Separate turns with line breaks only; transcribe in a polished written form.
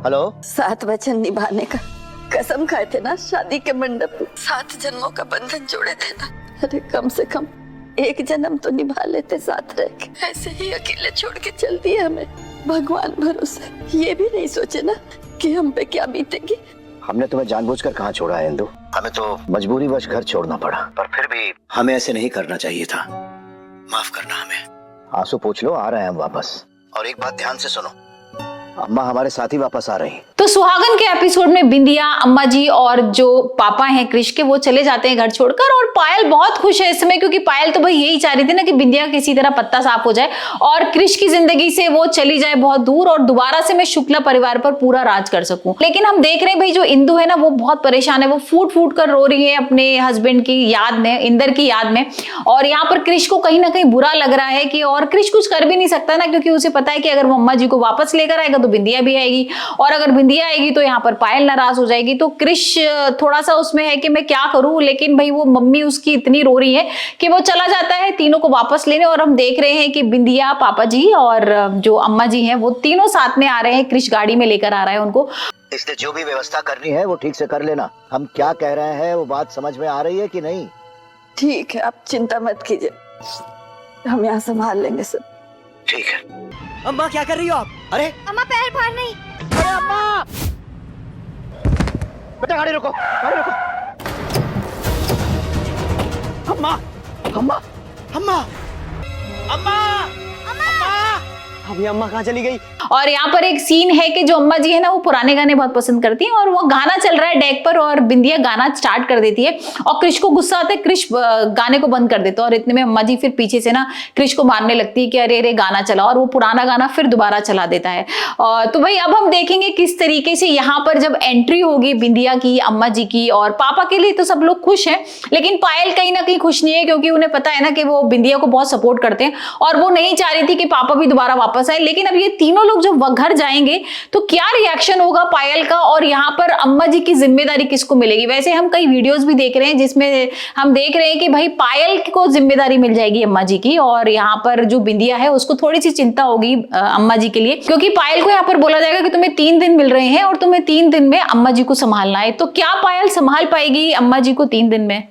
Hello.
7 वचन निभाने का कसम खाए थे ना शादी के मंडप में, 7 जन्मों का बंधन जोड़े थे ना। अरे कम से कम 1 जन्म तो निभा लेते साथ रह के। ऐसे ही अकेले छोड़ के चल दिया हमें भगवान भरोसे। ये भी नहीं सोचे ना कि हम पे क्या बीतेगी।
हमने तुम्हें जानबूझकर कहाँ छोड़ा है इंदु, हमें तो मजबूरी वश घर छोड़ना पड़ा, पर फिर भी हमें ऐसे नहीं करना चाहिए था। माफ करना हमें। आंसू पोंछ लो, आ रहे हैं हम वापस। और एक बात ध्यान से सुनो, अम्मा हमारे साथ ही वापस आ रही।
तो सुहागन के एपिसोड में बिंदिया, अम्मा जी और जो पापा हैं क्रिश के, वो चले जाते हैं घर छोड़कर। और पायल बहुत खुश है इस समय, क्योंकि पायल तो भाई यही चाह रही थी ना कि बिंदिया किसी तरह पत्ता साफ हो जाए और क्रिश की जिंदगी से वो चली जाए बहुत दूर, और दोबारा से मैं शुक्ला परिवार पर पूरा राज कर सकूं। लेकिन हम देख रहे हैं भाई जो इंदु है ना, वो बहुत परेशान है। वो फूट फूट कर रो रही है अपने हस्बैंड की याद में, इंदर की याद में। और यहाँ पर क्रिश को कहीं ना कहीं बुरा लग रहा है कि, और क्रिश कुछ कर भी नहीं सकता ना, क्योंकि उसे पता है कि अगर वो अम्मा जी को वापस लेकर आएगा तो बिंदिया भी आएगी, और अगर बिंदिया आएगी तो यहाँ पर पायल नाराज हो जाएगी। तो क्रिश थोड़ा सा उसमें है कि मैं क्या करूं, लेकिन भाई वो मम्मी उसकी इतनी रो रही है कि वो चला जाता है तीनों को वापस लेने। और हम देख रहे हैं कि बिंदिया, पापा जी और जो अम्मा जी हैं, वो तीनों साथ में आ रहे हैं। क्रिश गाड़ी में लेकर आ रहा है उनको।
इसलिए जो भी व्यवस्था करनी है वो ठीक से कर लेना। हम क्या कह रहे हैं वो बात समझ में आ रही है कि नहीं?
ठीक है, आप चिंता मत कीजिए, हम यहाँ संभाल लेंगे सब।
ठीक है।
अम्मा क्या कर रही हो आप?
अरे
अम्मा पैर फाड़ नहीं।
अरे अम्मा, बेटा गाड़ी रोको, गाड़ी रोको। अम्मा, अम्मा, अम्मा, अम्मा, अम्मा।
अभी अम्मा कहाँ चली गई?
और यहाँ पर एक सीन है कि जो अम्मा जी है ना, वो पुराने गाने बहुत पसंद करती हैं, और वो गाना चल रहा है डेक पर, और बिंदिया गाना स्टार्ट कर देती है और क्रिश को गुस्सा आता है। क्रिश गाने को बंद कर देता है, और इतने में अम्मा जी फिर पीछे से ना क्रिश को मारने लगती है कि अरे अरे गाना चला, और वो पुराना गाना फिर दोबारा चला देता है। तो भाई अब हम देखेंगे किस तरीके से यहाँ पर जब एंट्री होगी बिंदिया की, अम्मा जी की, और पापा के लिए तो सब लोग खुश हैं, लेकिन पायल कहीं ना कहीं खुश नहीं है, क्योंकि उन्हें पता है ना कि वो बिंदिया को बहुत सपोर्ट करते हैं, और वो नहीं चाह रही थी कि पापा भी दोबारा वापस आए। लेकिन अब ये तीनों लोग जब घर जाएंगे तो क्या रिएक्शन होगा पायल का, और यहाँ पर अम्मा जी की जिम्मेदारी किसको मिलेगी? वैसे हम कई वीडियोस भी देख रहे हैं जिसमें हम देख रहे हैं कि भाई पायल को जिम्मेदारी मिल जाएगी अम्मा जी की, और यहाँ पर जो बिंदिया है उसको थोड़ी सी चिंता होगी अम्मा जी के लिए, क्योंकि पायल को यहाँ पर बोला जाएगा कि तुम्हें 3 दिन मिल रहे हैं और तुम्हें 3 दिन में अम्मा जी को संभालना है। तो क्या पायल संभाल पाएगी अम्मा जी को 3 दिन में?